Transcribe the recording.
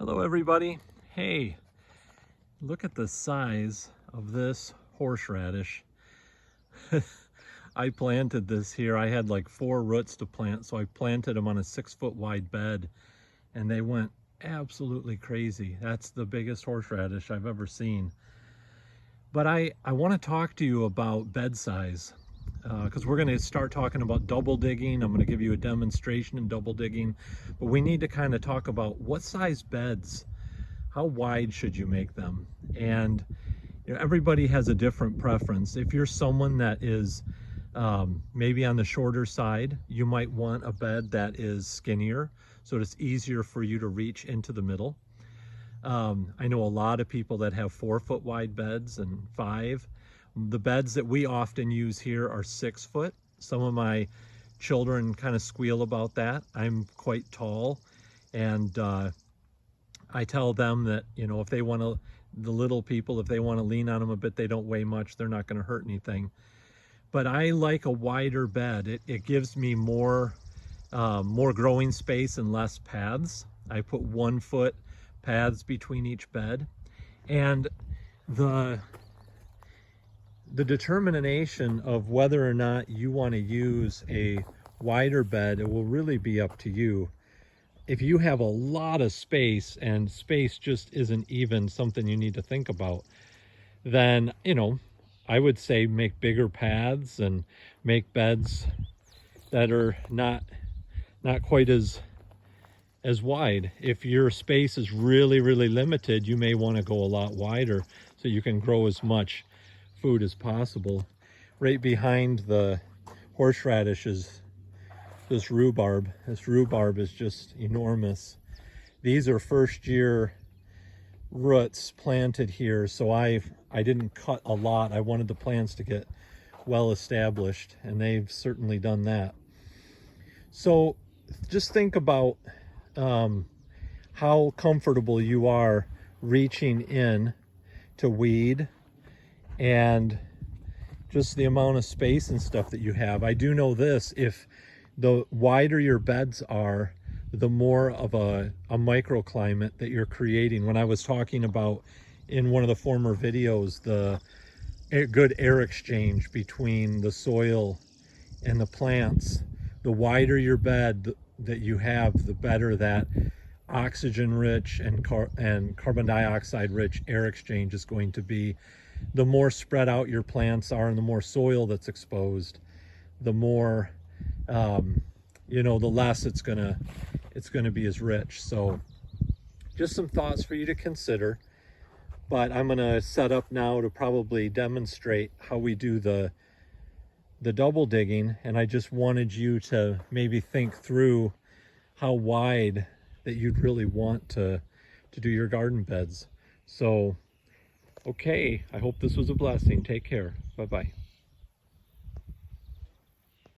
Hello everybody. Hey, look at the size of this horseradish. I planted this here. I had like 4 roots to plant, so I planted them on a 6-foot wide bed and they went absolutely crazy. That's the biggest horseradish I've ever seen. But I want to talk to you about bed size because we're going to start talking about double digging. I'm going to give you a demonstration in double digging, but we need to kind of talk about what size beds. How wide should you make them? And everybody has a different preference. If you're someone that is maybe on the shorter side, you might want a bed that is skinnier, so it's easier for you to reach into the middle. I know a lot of people that have 4-foot wide beds and 5. The beds that we often use here are 6 foot. Some of my children kind of squeal about that. I'm quite tall, and I tell them that, if they want to, the little people, if they want to lean on them a bit, they don't weigh much, they're not going to hurt anything. But I like a wider bed. It gives me more growing space and less paths. I put 1-foot paths between each bed. And the determination of whether or not you want to use a wider bed, it will really be up to you. If you have a lot of space and space just isn't even something you need to think about, then, I would say make bigger paths and make beds that are not quite as wide. If your space is really, really limited, you may want to go a lot wider so you can grow as much food as possible. Right behind the horseradish is this rhubarb. This rhubarb is just enormous. These are first year roots planted here, so I didn't cut a lot. I wanted the plants to get well established, and they've certainly done that. So just think about how comfortable you are reaching in to weed, and just the amount of space and stuff that you have. I do know this: if the wider your beds are, the more of a microclimate that you're creating. When I was talking about in one of the former videos, the good air exchange between the soil and the plants, the wider your bed that you have, the better that oxygen rich and carbon dioxide rich air exchange is going to be. The more spread out your plants are and the more soil that's exposed, the more the less it's gonna be as rich. So just some thoughts for you to consider. But I'm gonna set up now to probably demonstrate how we do the double digging, and I just wanted you to maybe think through how wide that you'd really want to do your garden beds. So okay, I hope this was a blessing. Take care. Bye-bye.